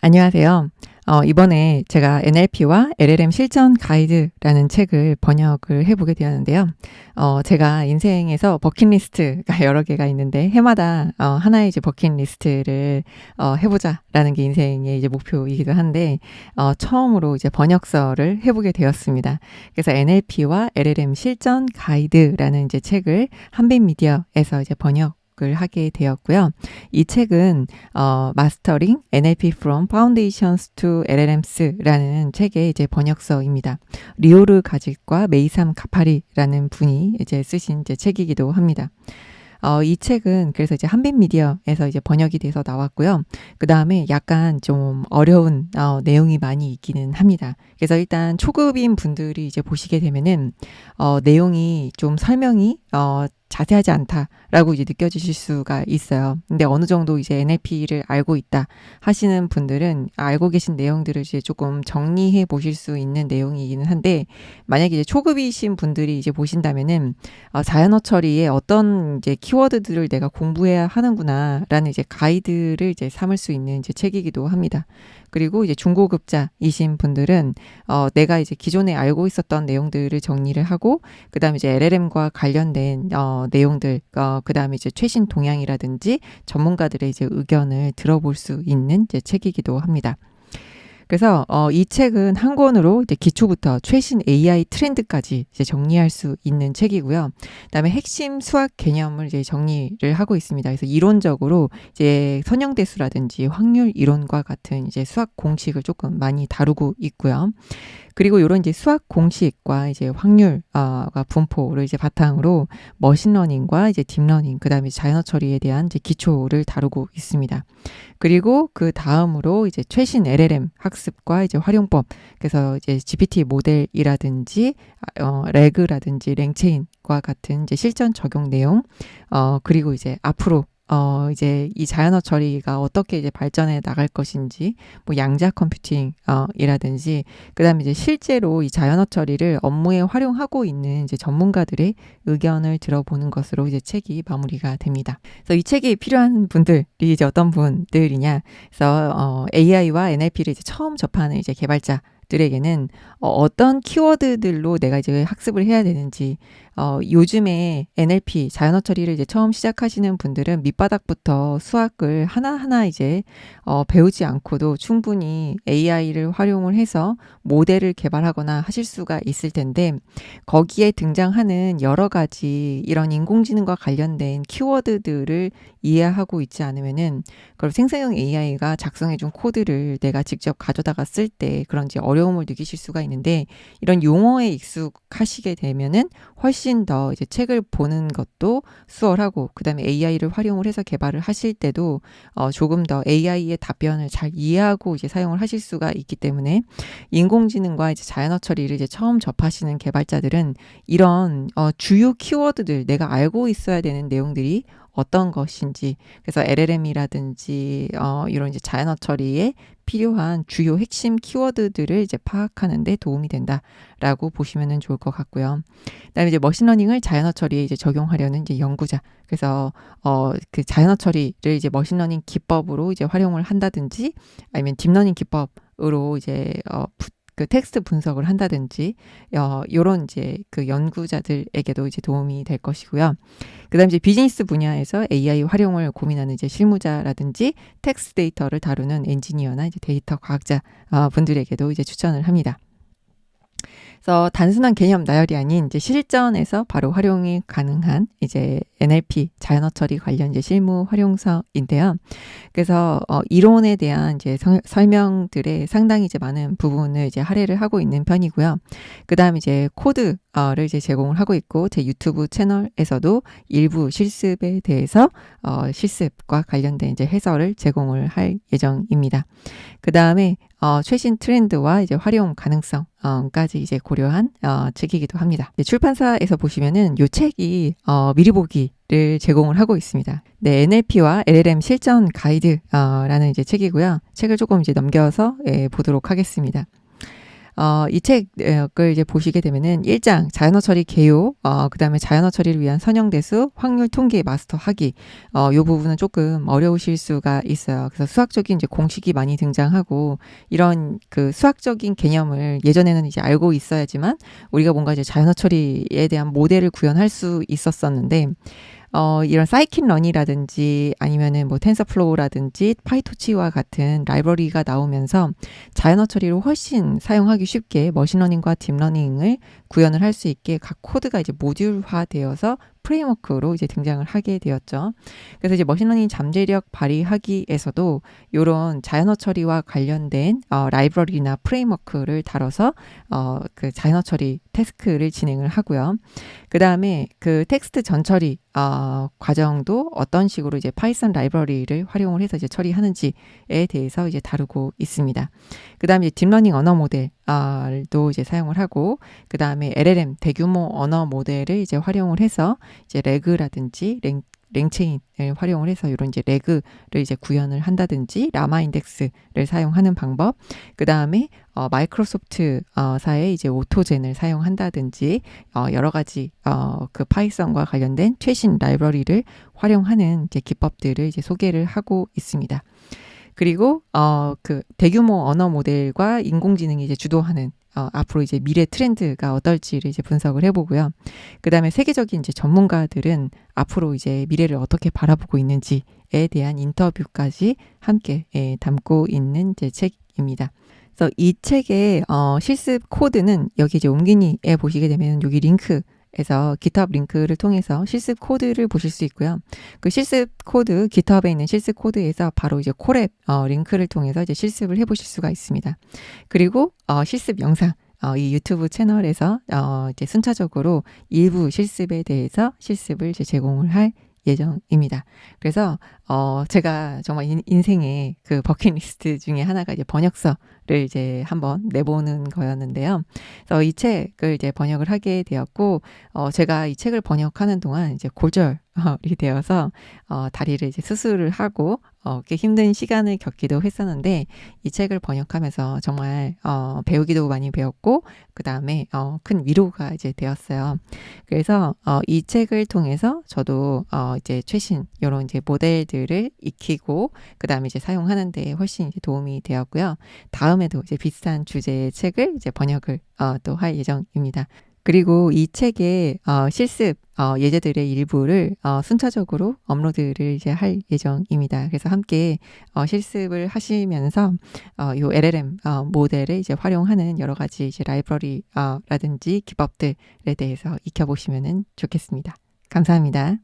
안녕하세요. 이번에 제가 NLP와 LLM 실전 가이드라는 책을 번역을 해보게 되었는데요. 제가 인생에서 버킷리스트가 여러 개가 있는데 해마다 하나의 이제 버킷리스트를 해보자라는 게 인생의 이제 목표이기도 한데 처음으로 이제 번역서를 해보게 되었습니다. 그래서 NLP와 LLM 실전 가이드라는 이제 책을 한빛미디어에서 이제 번역을 하게 되었고요. 이 책은 Mastering NLP from Foundations to LLMs라는 책의 이제 번역서입니다. 리오르 가직과 메이삼 가파리라는 분이 이제 쓰신 이제 책이기도 합니다. 이 책은 그래서 이제 한빛미디어에서 이제 번역이 돼서 나왔고요. 그 다음에 약간 좀 어려운 내용이 많이 있기는 합니다. 그래서 일단 초급인 분들이 이제 보시게 되면은 내용이 좀 설명이 자세하지 않다라고 이제 느껴지실 수가 있어요. 근데 어느 정도 이제 NLP를 알고 있다 하시는 분들은 알고 계신 내용들을 이제 조금 정리해 보실 수 있는 내용이기는 한데, 만약에 이제 초급이신 분들이 이제 보신다면은 자연어 처리에 어떤 이제 키워드들을 내가 공부해야 하는구나라는 이제 가이드를 이제 삼을 수 있는 이제 책이기도 합니다. 그리고 이제 중고급자이신 분들은 내가 이제 기존에 알고 있었던 내용들을 정리를 하고, 그다음에 이제 LLM과 관련된 내용들, 그다음에 이제 최신 동향이라든지 전문가들의 이제 의견을 들어볼 수 있는 이제 책이기도 합니다. 그래서 이 책은 한 권으로 이제 기초부터 최신 AI 트렌드까지 이제 정리할 수 있는 책이고요. 그다음에 핵심 수학 개념을 이제 정리를 하고 있습니다. 그래서 이론적으로 이제 선형대수라든지 확률 이론과 같은 이제 수학 공식을 조금 많이 다루고 있고요. 그리고 이런 이제 수학 공식과 이제 확률과 분포를 이제 바탕으로 머신러닝과 이제 딥러닝, 그다음에 자연어 처리에 대한 이제 기초를 다루고 있습니다. 그리고 그 다음으로 이제 최신 LLM 학습과 이제 활용법, 그래서 이제 GPT 모델이라든지 레그라든지 랭체인과 같은 이제 실전 적용 내용, 그리고 이제 앞으로 이제 이 자연어 처리가 어떻게 이제 발전해 나갈 것인지, 뭐 양자 컴퓨팅 이라든지, 그다음에 이제 실제로 이 자연어 처리를 업무에 활용하고 있는 이제 전문가들의 의견을 들어보는 것으로 이제 책이 마무리가 됩니다. 그래서 이 책이 필요한 분들이 이제 어떤 분들이냐? 그래서 AI와 NLP를 이제 처음 접하는 이제 개발자들에게는 어떤 키워드들로 내가 이제 학습을 해야 되는지, 요즘에 NLP, 자연어 처리를 이제 처음 시작하시는 분들은 밑바닥부터 수학을 하나하나 이제 배우지 않고도 충분히 AI를 활용을 해서 모델을 개발하거나 하실 수가 있을 텐데, 거기에 등장하는 여러 가지 이런 인공지능과 관련된 키워드들을 이해하고 있지 않으면은 그걸 생성형 AI가 작성해준 코드를 내가 직접 가져다가 쓸 때 그런 이제 어려움을 느끼실 수가 있는데, 이런 용어에 익숙하시게 되면은 훨씬 더 이제 책을 보는 것도 수월하고, 그다음에 AI를 활용을 해서 개발을 하실 때도 조금 더 AI의 답변을 잘 이해하고 이제 사용을 하실 수가 있기 때문에, 인공지능과 이제 자연어 처리를 이제 처음 접하시는 개발자들은 이런 주요 키워드들, 내가 알고 있어야 되는 내용들이 어떤 것인지, 그래서 LLM이라든지 이런 이제 자연어 처리에 필요한 주요 핵심 키워드들을 이제 파악하는 데 도움이 된다라고 보시면 좋을 것 같고요. 그다음에 이제 머신러닝을 자연어 처리에 이제 적용하려는 이제 연구자, 그래서 그 자연어 처리를 이제 머신러닝 기법으로 이제 활용을 한다든지, 아니면 딥러닝 기법으로 이제 그 텍스트 분석을 한다든지, 요런 이제 그 연구자들에게도 이제 도움이 될 것이고요. 그다음 이제 비즈니스 분야에서 AI 활용을 고민하는 이제 실무자라든지 텍스트 데이터를 다루는 엔지니어나 이제 데이터 과학자 분들에게도 이제 추천을 합니다. 그래서 단순한 개념 나열이 아닌 이제 실전에서 바로 활용이 가능한 이제 NLP 자연어 처리 관련 이제 실무 활용서인데요. 그래서 이론에 대한 이제 설명들의 상당히 이제 많은 부분을 이제 할애를 하고 있는 편이고요. 그다음 이제 코드를 이제 제공을 하고 있고, 제 유튜브 채널에서도 일부 실습에 대해서 실습과 관련된 이제 해설을 제공을 할 예정입니다. 그다음에 최신 트렌드와 이제 활용 가능성까지 이제 고려한 책이기도 합니다. 출판사에서 보시면은 이 책이 미리 보기를 제공을 하고 있습니다. 네, NLP와 LLM 실전 가이드라는 이제 책이고요. 책을 조금 이제 넘겨서 보도록 하겠습니다. 이 책을 이제 보시게 되면은 1장 자연어 처리 개요, 그다음에 자연어 처리를 위한 선형대수, 확률 통계 마스터하기. 요 부분은 조금 어려우실 수가 있어요. 그래서 수학적인 이제 공식이 많이 등장하고 이런 그 수학적인 개념을 예전에는 이제 알고 있어야지만 우리가 뭔가 이제 자연어 처리에 대한 모델을 구현할 수 있었었는데 이런 사이킨런이라든지 아니면은 뭐 텐서플로우라든지 파이토치와 같은 라이브러리가 나오면서 자연어 처리를 훨씬 사용하기 쉽게 머신러닝과 딥러닝을 구현을 할 수 있게 각 코드가 이제 모듈화되어서 프레임워크로 이제 등장을 하게 되었죠. 그래서 이제 머신러닝 잠재력 발휘하기에서도 이런 자연어 처리와 관련된 라이브러리나 프레임워크를 다뤄서 그 자연어 처리 태스크를 진행을 하고요. 그 다음에 그 텍스트 전처리 과정도 어떤 식으로 이제 파이썬 라이브러리를 활용을 해서 이제 처리하는지에 대해서 이제 다루고 있습니다. 그 다음에 딥러닝 언어 모델도 이제 사용을 하고, 그 다음에 LLM 대규모 언어 모델을 이제 활용을 해서 이제 레그라든지 랭체인을 활용을 해서 이런 이제 레그를 이제 구현을 한다든지 라마 인덱스를 사용하는 방법, 그 다음에 마이크로소프트 사의 이제 오토젠을 사용한다든지 여러 가지 그 파이썬과 관련된 최신 라이브러리를 활용하는 이제 기법들을 이제 소개를 하고 있습니다. 그리고 그 대규모 언어 모델과 인공지능이 이제 주도하는 앞으로 이제 미래 트렌드가 어떨지를 이제 분석을 해보고요. 그 다음에 세계적인 이제 전문가들은 앞으로 이제 미래를 어떻게 바라보고 있는지에 대한 인터뷰까지 함께 담고 있는 이제 책입니다. 그래서 이 책의 실습 코드는 여기 이제 옴기니에 보시게 되면 여기 링크에서 GitHub 링크를 통해서 실습 코드를 보실 수 있고요. 그 실습 코드, GitHub에 있는 실습 코드에서 바로 이제 콜앱 링크를 통해서 이제 실습을 해보실 수가 있습니다. 그리고 실습 영상, 이 유튜브 채널에서 이제 순차적으로 일부 실습에 대해서 실습을 이제 제공을 할 예정입니다. 그래서 제가 정말 인생의 그 버킷리스트 중에 하나가 이제 번역서를 이제 한번 내보는 거였는데요. 그래서 이 책을 이제 번역을 하게 되었고, 제가 이 책을 번역하는 동안 이제 골절이 되어서 다리를 이제 수술을 하고 꽤 힘든 시간을 겪기도 했었는데, 이 책을 번역하면서 정말 배우기도 많이 배웠고, 그 다음에 큰 위로가 이제 되었어요. 그래서 이 책을 통해서 저도 이제 최신 이런 이제 모델들을 익히고, 그 다음에 이제 사용하는 데 훨씬 이제 도움이 되었고요. 다음에도 이제 비슷한 주제의 책을 이제 번역을 또 할 예정입니다. 그리고 이 책의 실습 예제들의 일부를 순차적으로 업로드를 이제 할 예정입니다. 그래서 함께 실습을 하시면서 요 LLM 모델을 이제 활용하는 여러 가지 이제 라이브러리 라든지 기법들에 대해서 익혀보시면 좋겠습니다. 감사합니다.